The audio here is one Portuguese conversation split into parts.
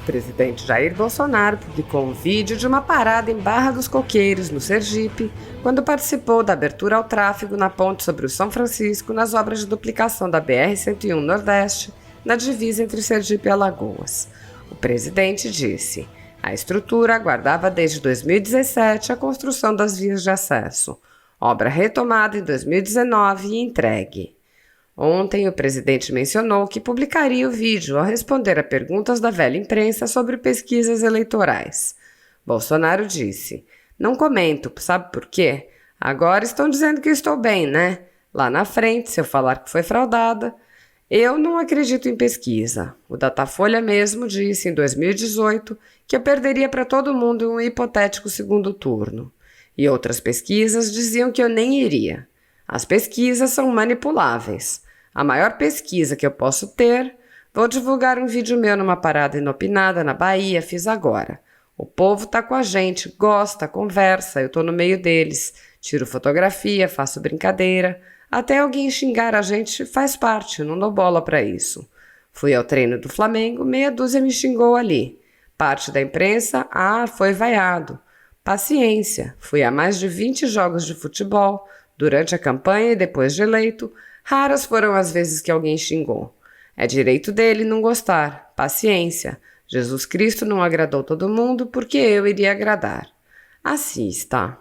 O presidente Jair Bolsonaro publicou um vídeo de uma parada em Barra dos Coqueiros, no Sergipe, quando participou da abertura ao tráfego na ponte sobre o São Francisco nas obras de duplicação da BR-101 Nordeste, na divisa entre Sergipe e Alagoas. O presidente disse: a estrutura aguardava desde 2017 a construção das vias de acesso, obra retomada em 2019 e entregue. Ontem, o presidente mencionou que publicaria o vídeo ao responder a perguntas da velha imprensa sobre pesquisas eleitorais. Bolsonaro disse: não comento, sabe por quê? Agora estão dizendo que estou bem, né? Lá na frente, se eu falar que foi fraudada. Eu não acredito em pesquisa. O Datafolha mesmo disse em 2018 que eu perderia para todo mundo em um hipotético segundo turno. E outras pesquisas diziam que eu nem iria. As pesquisas são manipuláveis. A maior pesquisa que eu posso ter, vou divulgar um vídeo meu numa parada inopinada na Bahia, fiz agora. O povo tá com a gente, gosta, conversa, eu tô no meio deles. Tiro fotografia, faço brincadeira. Até alguém xingar a gente faz parte, não dou bola pra isso. Fui ao treino do Flamengo, meia dúzia me xingou ali. Parte da imprensa, foi vaiado. Paciência, fui a mais de 20 jogos de futebol, durante a campanha e depois de eleito, raras foram as vezes que alguém xingou. É direito dele não gostar. Paciência. Jesus Cristo não agradou todo mundo porque eu iria agradar. Assista.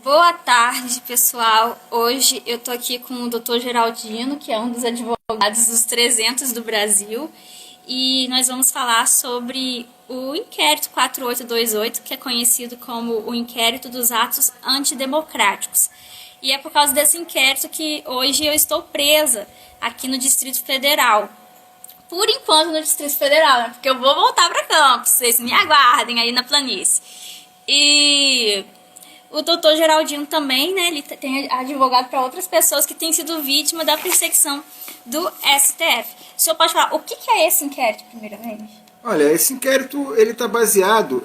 Boa tarde, pessoal. Hoje eu tô aqui com o Dr. Geraldino, que é um dos advogados dos 300 do Brasil, e nós vamos falar sobre o inquérito 4828, que é conhecido como o inquérito dos atos antidemocráticos. E é por causa desse inquérito que hoje eu estou presa aqui no Distrito Federal. Por enquanto no Distrito Federal, né? Porque eu vou voltar para Campos, vocês me aguardem aí na planície. E o doutor Geraldino também, né? Ele tem advogado para outras pessoas que têm sido vítimas da perseguição do STF. O senhor pode falar, o que é esse inquérito, primeiramente? Olha, esse inquérito ele está baseado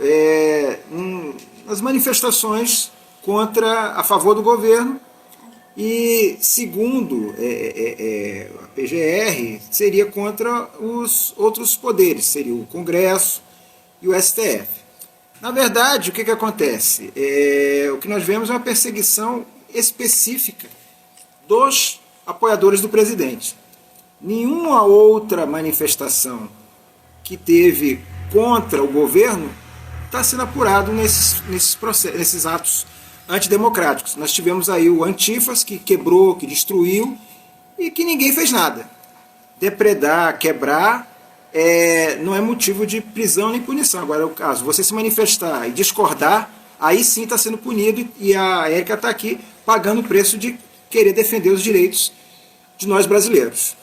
nas manifestações a favor do governo e, segundo a PGR, seria contra os outros poderes, seria o Congresso e o STF. Na verdade, o que acontece? O que nós vemos é uma perseguição específica dos apoiadores do presidente. Nenhuma outra manifestação que teve contra o governo está sendo apurado nesses atos antidemocráticos. Nós tivemos aí o Antifas, que quebrou, que destruiu, e que ninguém fez nada. Depredar, quebrar, não é motivo de prisão nem punição. Agora, o caso, você se manifestar e discordar, aí sim está sendo punido, e a Érica está aqui pagando o preço de querer defender os direitos de nós brasileiros.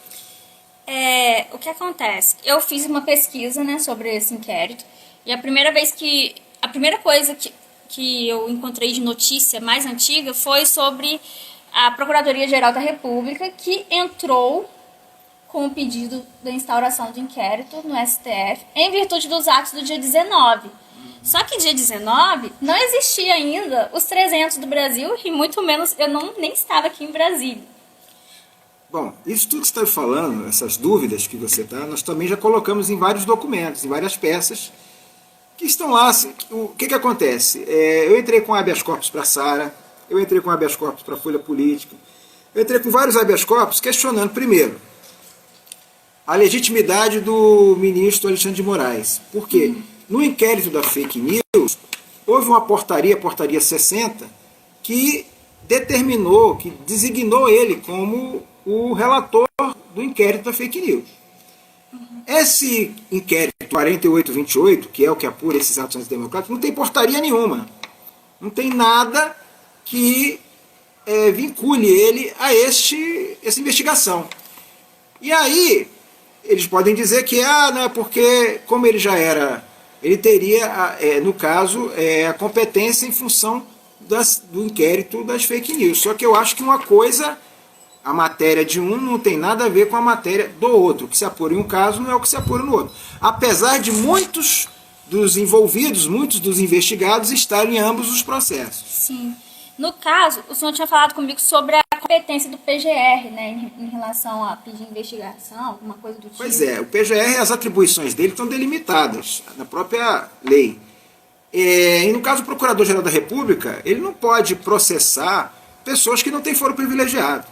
O que acontece? Eu fiz uma pesquisa, né, sobre esse inquérito, e a primeira coisa que eu encontrei de notícia mais antiga foi sobre a Procuradoria-Geral da República, que entrou com o pedido da instauração de inquérito no STF em virtude dos atos do dia 19. Só que dia 19 não existia ainda os 300 do Brasil e muito menos eu nem estava aqui em Brasília. Bom, isso tudo que você está falando, essas dúvidas que você está, nós também já colocamos em vários documentos, em várias peças que estão lá. O que acontece? Eu entrei com habeas corpus para a Sara, eu entrei com habeas corpus para a Folha Política, eu entrei com vários habeas corpus questionando, primeiro, a legitimidade do ministro Alexandre de Moraes. Por quê? No inquérito da fake news, houve uma portaria, a portaria 60, que determinou, que designou ele como o relator do inquérito da fake news. Esse inquérito 4828, que é o que apura esses atos antidemocráticos, não tem portaria nenhuma. Não tem nada que vincule ele a essa investigação. E aí, eles podem dizer que não é porque, como ele já era, ele teria, no caso, a competência em função do inquérito das fake news. Só que eu acho que uma coisa, a matéria de um não tem nada a ver com a matéria do outro. O que se apura em um caso não é o que se apura no outro. Apesar de muitos dos envolvidos, muitos dos investigados estarem em ambos os processos. Sim. No caso, o senhor tinha falado comigo sobre a competência do PGR, né, em relação a pedir investigação, alguma coisa do tipo. Pois é, o PGR, as atribuições dele estão delimitadas na própria lei. E no caso do Procurador-Geral da República, ele não pode processar pessoas que não têm foro privilegiado.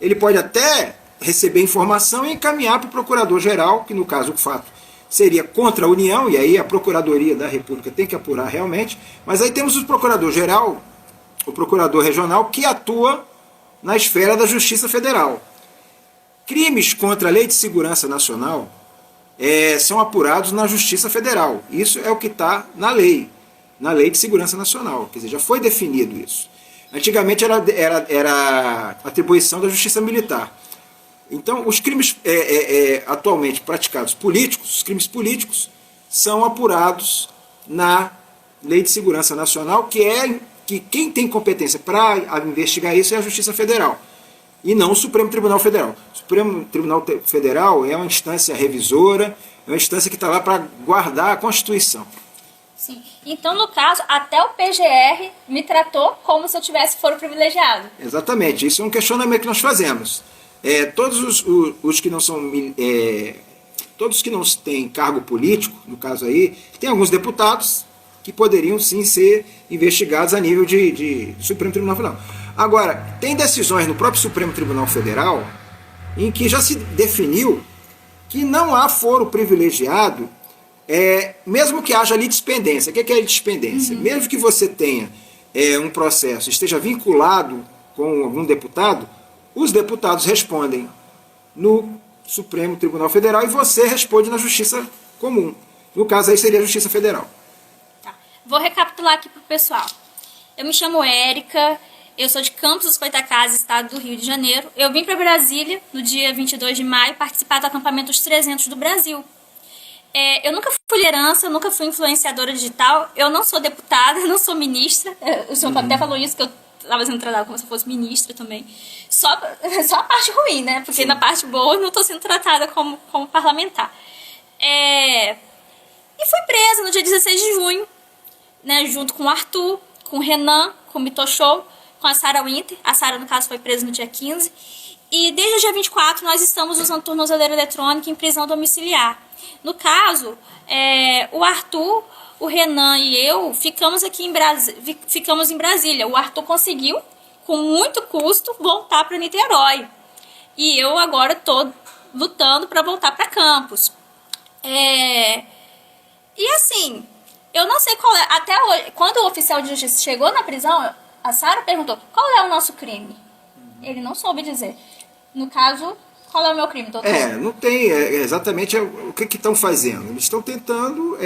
Ele pode até receber informação e encaminhar para o Procurador-Geral, que no caso o fato seria contra a União, e aí a Procuradoria da República tem que apurar realmente, mas aí temos o Procurador-Geral, o Procurador Regional, que atua na esfera da Justiça Federal. Crimes contra a Lei de Segurança Nacional são apurados na Justiça Federal. Isso é o que está na Lei de Segurança Nacional. Quer dizer, já foi definido isso. Antigamente era atribuição da Justiça Militar. Então, os crimes atualmente praticados políticos, os crimes políticos, são apurados na Lei de Segurança Nacional, que quem tem competência para investigar isso é a Justiça Federal, e não o Supremo Tribunal Federal. O Supremo Tribunal Federal é uma instância revisora, é uma instância que está lá para guardar a Constituição. Sim. Então, no caso, até o PGR me tratou como se eu tivesse foro privilegiado. Exatamente, isso é um questionamento que nós fazemos. Todos os que não são... todos que não têm cargo político, no caso aí, tem alguns deputados que poderiam sim ser investigados a nível de Supremo Tribunal Federal. Agora, tem decisões no próprio Supremo Tribunal Federal em que já se definiu que não há foro privilegiado, mesmo que haja litispendência. O que é litispendência? Mesmo que você tenha um processo esteja vinculado com algum deputado, os deputados respondem no Supremo Tribunal Federal e você responde na Justiça Comum. No caso aí seria a Justiça Federal. Tá. Vou recapitular aqui para o pessoal. Eu me chamo Érica, eu sou de Campos dos Goytacazes, estado do Rio de Janeiro. Eu vim para Brasília no dia 22 de maio participar do acampamento dos 300 do Brasil. Eu nunca fui liderança, eu nunca fui influenciadora digital, eu não sou deputada, eu não sou ministra. O senhor até falou isso, que eu estava sendo tratada como se eu fosse ministra também. Só a parte ruim, né? Porque Sim. Na parte boa eu não estou sendo tratada como parlamentar. E fui presa no dia 16 de junho, né, junto com o Arthur, com o Renan, com o Mito Show, com a Sarah Winter. A Sarah, no caso, foi presa no dia 15. E desde o dia 24 nós estamos usando tornozeleira eletrônica em prisão domiciliar. No caso, o Arthur, o Renan e eu ficamos em Brasília. O Arthur conseguiu, com muito custo, voltar para Niterói. E eu agora estou lutando para voltar para Campos. E assim, eu não sei qual é. Até hoje, quando o oficial de justiça chegou na prisão, a Sarah perguntou: qual é o nosso crime? Ele não soube dizer. No caso, qual é o meu crime, doutor? Não tem exatamente o que estão fazendo. Eles estão tentando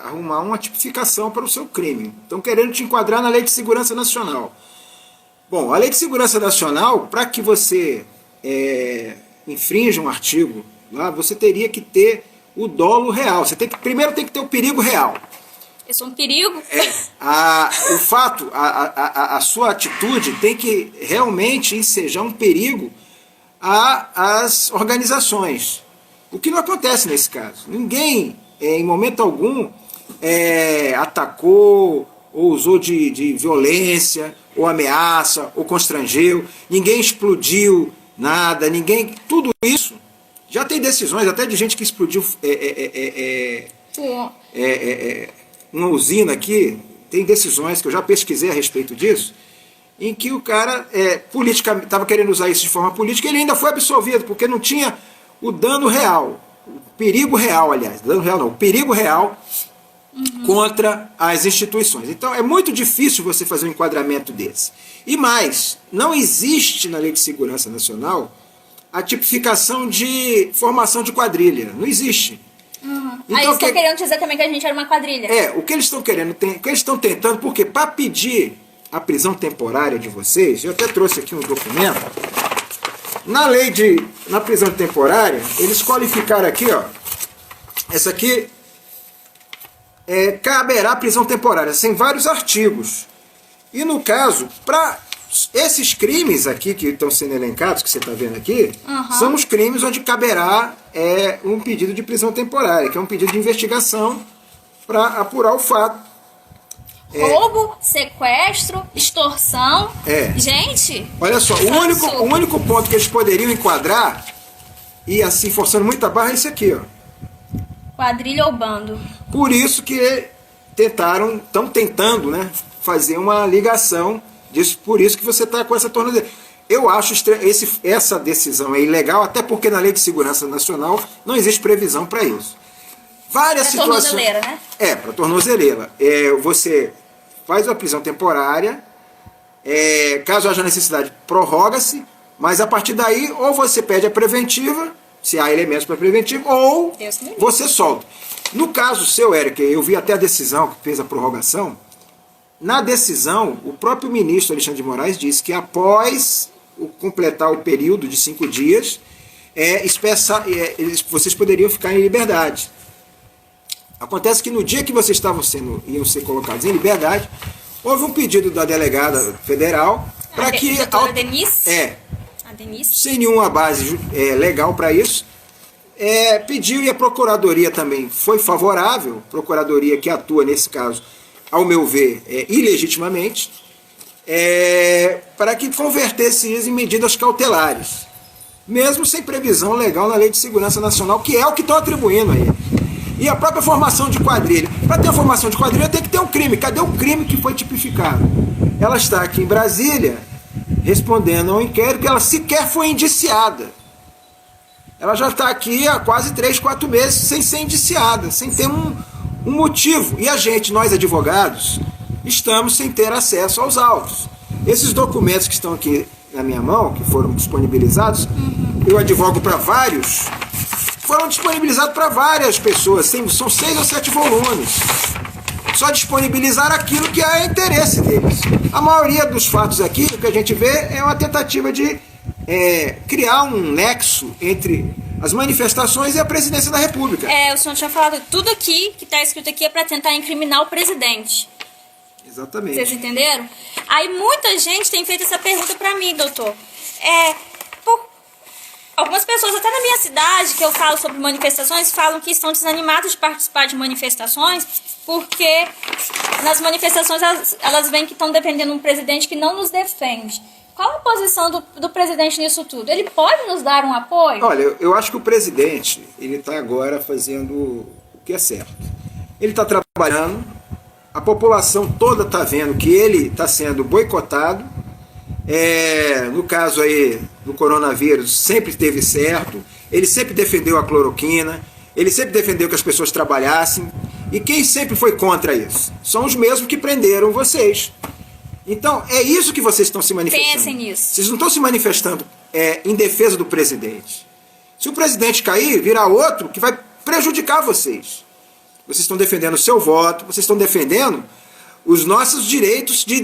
arrumar uma tipificação para o seu crime. Estão querendo te enquadrar na Lei de Segurança Nacional. Bom, a Lei de Segurança Nacional, para que você infrinja um artigo, lá, você teria que ter o dolo real. Você primeiro tem que ter o perigo real. Eu sou um perigo? O fato, a sua atitude tem que realmente ensejar um perigo às organizações. O que não acontece nesse caso. Ninguém, em momento algum, atacou ou usou de violência, ou ameaça, ou constrangeu. Ninguém explodiu nada, tudo isso. Já tem decisões até de gente que explodiu uma usina aqui, tem decisões que eu já pesquisei a respeito disso, em que o cara politicamente estava querendo usar isso de forma política e ele ainda foi absolvido, porque não tinha o dano real, o perigo real, aliás, dano real não, o perigo real contra as instituições. Então é muito difícil você fazer um enquadramento desse. E mais, não existe na Lei de Segurança Nacional a tipificação de formação de quadrilha, não existe. Então, eles estão querendo dizer também que a gente era uma quadrilha. O que eles estão querendo, o que eles estão tentando, porque para pedir a prisão temporária de vocês, eu até trouxe aqui um documento, na prisão temporária, eles qualificaram aqui, ó, essa aqui caberá prisão temporária, sem vários artigos. E no caso, para esses crimes aqui que estão sendo elencados, que você está vendo aqui, são os crimes onde caberá um pedido de prisão temporária, que é um pedido de investigação para apurar o fato. Roubo, sequestro, extorsão. Gente, olha só, o único ponto que eles poderiam enquadrar, e assim forçando muita barra, é esse aqui, ó. Quadrilha ou bando. Por isso que estão tentando, né, fazer uma ligação disso, por isso que você está com essa tornozeleira. Eu acho essa decisão é ilegal, até porque na Lei de Segurança Nacional não existe previsão para isso. Várias situações. Tornozeleira, né? Para tornozeleira. Você faz uma prisão temporária, caso haja necessidade, prorroga-se, mas a partir daí, ou você pede a preventiva, se há elementos para preventiva, ou você solta. No caso seu, Érica, eu vi até a decisão que fez a prorrogação. Na decisão, o próprio ministro Alexandre de Moraes disse que após completar o período de 5 dias, vocês poderiam ficar em liberdade. Acontece que no dia que vocês iam ser colocados em liberdade, houve um pedido da delegada federal para que... A Denise? A Denise? Sem nenhuma base legal para isso, pediu, e a Procuradoria também foi favorável, Procuradoria que atua nesse caso, ao meu ver, ilegitimamente, para que convertesse isso em medidas cautelares, mesmo sem previsão legal na Lei de Segurança Nacional, que é o que estão atribuindo a ele. E a própria formação de quadrilha. Para ter a formação de quadrilha tem que ter um crime. Cadê o crime que foi tipificado? Ela está aqui em Brasília, respondendo ao inquérito, que ela sequer foi indiciada. Ela já está aqui há quase 3, 4 meses sem ser indiciada, sem ter um motivo. E a gente, nós advogados, estamos sem ter acesso aos autos. Esses documentos que estão aqui na minha mão, que foram disponibilizados, eu advogo para vários, foram disponibilizados para várias pessoas, são 6 ou 7 volumes. Só disponibilizar aquilo que é interesse deles. A maioria dos fatos aqui, o que a gente vê é uma tentativa de criar um nexo entre as manifestações e a presidência da República. O senhor tinha falado, tudo aqui que está escrito aqui é para tentar incriminar o presidente. Exatamente. Vocês entenderam? Aí muita gente tem feito essa pergunta para mim, doutor. Algumas pessoas, até na minha cidade, que eu falo sobre manifestações, falam que estão desanimadas de participar de manifestações porque nas manifestações elas veem que estão defendendo um presidente que não nos defende. Qual a posição do presidente nisso tudo? Ele pode nos dar um apoio? Olha, eu acho que o presidente ele está agora fazendo o que é certo. Ele está trabalhando, a população toda está vendo que ele está sendo boicotado. No caso aí do coronavírus, sempre esteve certo, ele sempre defendeu a cloroquina, ele sempre defendeu que as pessoas trabalhassem, e quem sempre foi contra isso? São os mesmos que prenderam vocês. Então, é isso que vocês estão se manifestando. Pensem nisso. Vocês não estão se manifestando em defesa do presidente. Se o presidente cair, virá outro que vai prejudicar vocês. Vocês estão defendendo o seu voto, vocês estão defendendo os nossos direitos de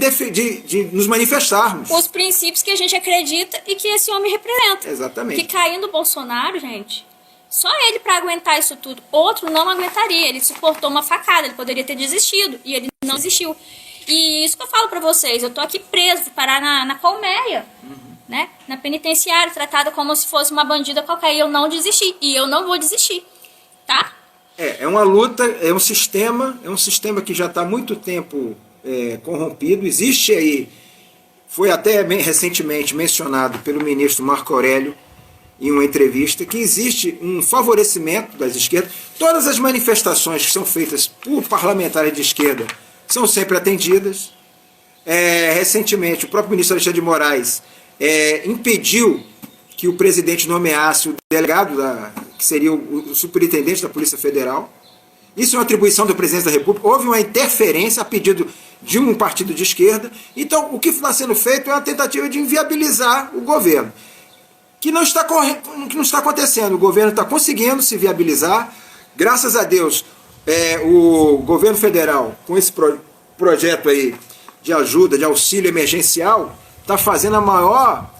nos manifestarmos. Os princípios que a gente acredita e que esse homem representa. Exatamente. Que caindo o Bolsonaro, gente, só ele para aguentar isso tudo. Outro não aguentaria. Ele suportou uma facada, ele poderia ter desistido. E ele não desistiu. E isso que eu falo pra vocês, eu tô aqui preso, vou parar na colmeia, né? Na penitenciária, tratada como se fosse uma bandida qualquer. E eu não desisti. E eu não vou desistir, tá? É uma luta, é um sistema que já está há muito tempo corrompido. Existe aí, foi até recentemente mencionado pelo ministro Marco Aurélio em uma entrevista, que existe um favorecimento das esquerdas. Todas as manifestações que são feitas por parlamentares de esquerda são sempre atendidas. Recentemente, o próprio ministro Alexandre de Moraes impediu que o presidente nomeasse o delegado, que seria o superintendente da Polícia Federal. Isso é uma atribuição do presidente da República. Houve uma interferência a pedido de um partido de esquerda. Então, o que está sendo feito é uma tentativa de inviabilizar o governo. Que não está acontecendo. O governo está conseguindo se viabilizar. Graças a Deus, o governo federal, com esse projeto aí de ajuda, de auxílio emergencial, está fazendo a maior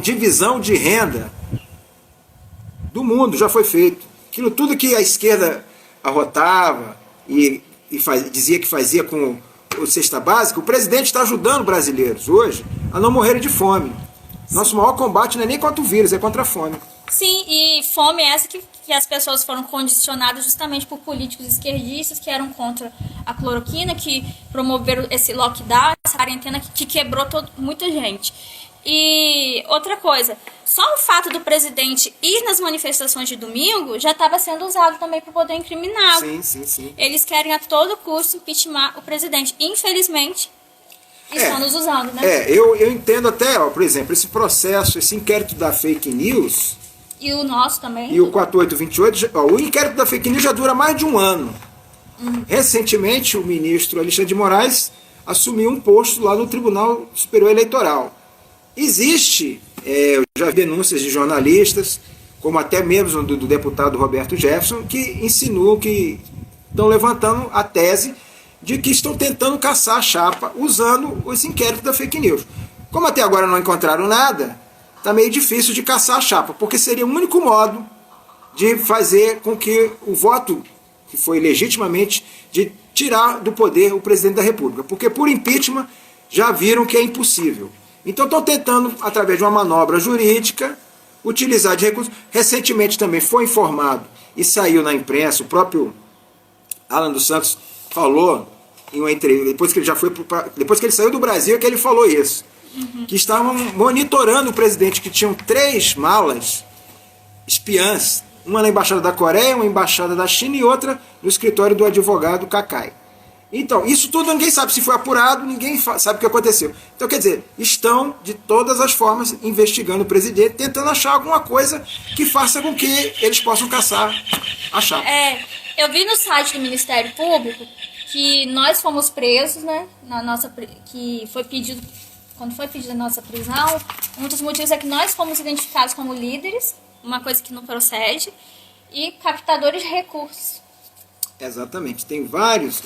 divisão de renda do mundo. Já foi feito. Aquilo tudo que a esquerda arrotava e dizia que fazia com o cesta básica, o presidente está ajudando brasileiros hoje a não morrerem de fome. Nosso maior combate não é nem contra o vírus, é contra a fome. Sim, e fome é essa que as pessoas foram condicionadas justamente por políticos esquerdistas que eram contra a cloroquina, que promoveram esse lockdown, essa quarentena que quebrou muita gente. E outra coisa, só o fato do presidente ir nas manifestações de domingo já estava sendo usado também para poder incriminá-lo. Sim. Eles querem a todo custo impeachment o presidente. Infelizmente, estão nos usando, né? Eu entendo até, por exemplo, esse processo, esse inquérito da fake news. E o nosso também. E o 4828, o inquérito da fake news já dura mais de um ano. Recentemente, o ministro Alexandre de Moraes assumiu um posto lá no Tribunal Superior Eleitoral. Existe, eu já vi denúncias de jornalistas, como até mesmo do deputado Roberto Jefferson, que insinuam que estão levantando a tese de que estão tentando caçar a chapa usando esse inquérito da fake news. Como até agora não encontraram nada, está meio difícil de caçar a chapa, porque seria o único modo de fazer com que o voto, que foi legitimamente, de tirar do poder o presidente da República. Porque por impeachment já viram que é impossível. Então estão tentando, através de uma manobra jurídica, utilizar de recursos. Recentemente também foi informado e saiu na imprensa, o próprio Alan dos Santos falou em uma entrevista, depois que ele saiu do Brasil, que ele falou isso. Que estavam monitorando o presidente, que tinham 3 malas espiãs, uma na Embaixada da Coreia, uma na Embaixada da China e outra no escritório do advogado Kakai. Então, isso tudo ninguém sabe se foi apurado, ninguém sabe o que aconteceu. Então, quer dizer, estão de todas as formas investigando o presidente, tentando achar alguma coisa que faça com que eles possam caçar a chapa. Eu vi no site do Ministério Público que nós fomos presos, né? Que foi pedido, quando foi pedida a nossa prisão, um dos motivos é que nós fomos identificados como líderes, uma coisa que não procede, e captadores de recursos. Exatamente, tem vários.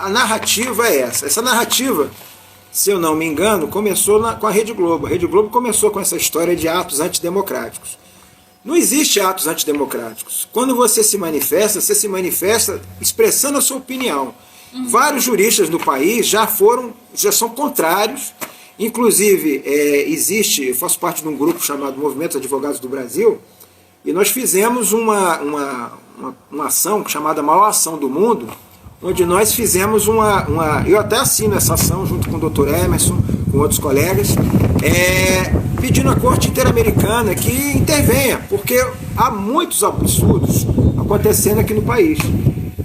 A narrativa é essa. Essa narrativa, se eu não me engano, começou com a Rede Globo. A Rede Globo começou com essa história de atos antidemocráticos. Não existe atos antidemocráticos. Quando você se manifesta expressando a sua opinião. Vários juristas no país já são contrários. Inclusive, eu faço parte de um grupo chamado Movimento Advogados do Brasil, e nós fizemos uma ação chamada Maior Ação do Mundo, onde nós fizemos eu até assino essa ação junto com o Dr. Emerson, com outros colegas, pedindo à Corte Interamericana que intervenha, porque há muitos absurdos acontecendo aqui no país.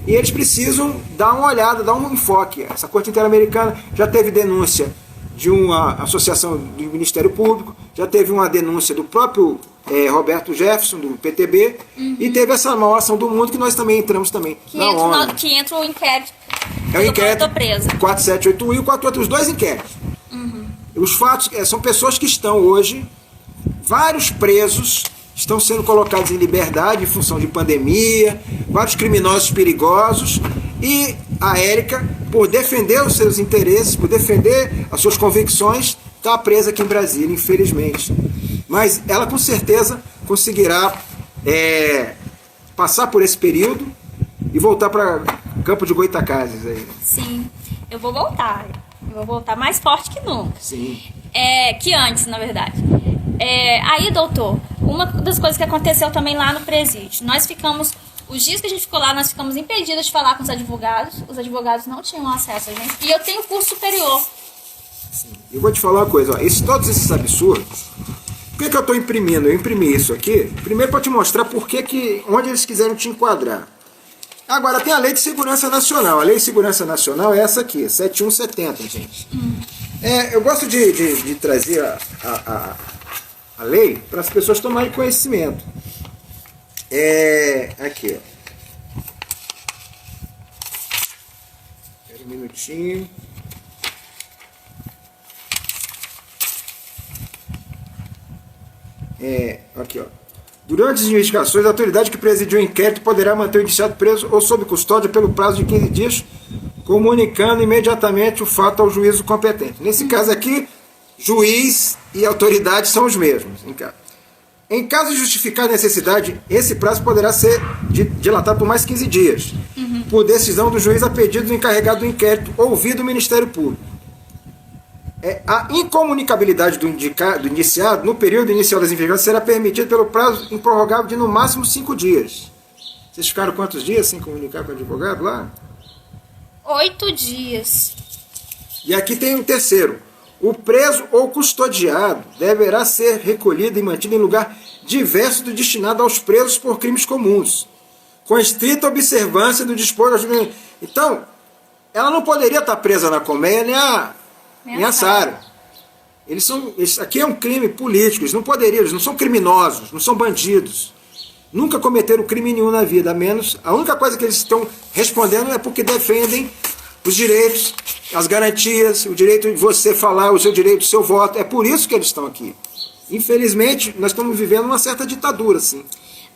E eles precisam dar uma olhada, dar um enfoque. Essa Corte Interamericana já teve denúncia de uma associação do Ministério Público, já teve uma denúncia do próprio Roberto Jefferson, do PTB, e teve essa Maior Ação do Mundo, que nós também entramos também na ONU. Que entra o inquérito. É o inquérito 4781 e o 448, os dois inquéritos. Os fatos são pessoas que estão hoje, vários presos, estão sendo colocados em liberdade em função de pandemia, vários criminosos perigosos, e a Érica, por defender os seus interesses, por defender as suas convicções, está presa aqui em Brasília, infelizmente. Mas ela com certeza conseguirá passar por esse período e voltar para Campo de Goytacazes aí. Sim, eu vou voltar. Eu vou voltar mais forte que nunca. Sim. Que antes, na verdade. Aí, doutor, uma das coisas que aconteceu também lá no presídio, os dias que a gente ficou lá, nós ficamos impedidos de falar com os advogados não tinham acesso a gente, e eu tenho curso superior. Sim. Eu vou te falar uma coisa, todos esses absurdos, por que eu estou imprimindo? Eu imprimi isso aqui, primeiro para te mostrar onde eles quiseram te enquadrar. Agora, tem a Lei de Segurança Nacional. A Lei de Segurança Nacional é essa aqui, 7170, gente. Eu gosto de trazer a lei para as pessoas tomarem conhecimento. Aqui, ó. Espera um minutinho. Aqui, ó. Durante as investigações, a autoridade que presidiu o inquérito poderá manter o indiciado preso ou sob custódia pelo prazo de 15 dias, comunicando imediatamente o fato ao juízo competente. Nesse caso aqui, juiz e autoridade são os mesmos. Em caso de justificar a necessidade, esse prazo poderá ser dilatado por mais 15 dias, por decisão do juiz a pedido do encarregado do inquérito, ouvido o Ministério Público. A incomunicabilidade do indiciado no período inicial das investigações será permitida pelo prazo improrrogável de no máximo 5 dias. Vocês ficaram quantos dias sem comunicar com o advogado lá? 8 dias. E aqui tem um terceiro. O preso ou custodiado deverá ser recolhido e mantido em lugar diverso do destinado aos presos por crimes comuns, com estrita observância do disposto. Então, ela não poderia estar presa na colmeia nem a Sara. Isso aqui é um crime político, eles não são criminosos, não são bandidos. Nunca cometeram crime nenhum na vida, a única coisa que eles estão respondendo é porque defendem os direitos, as garantias, o direito de você falar, o seu direito, o seu voto. É por isso que eles estão aqui. Infelizmente, nós estamos vivendo uma certa ditadura, assim.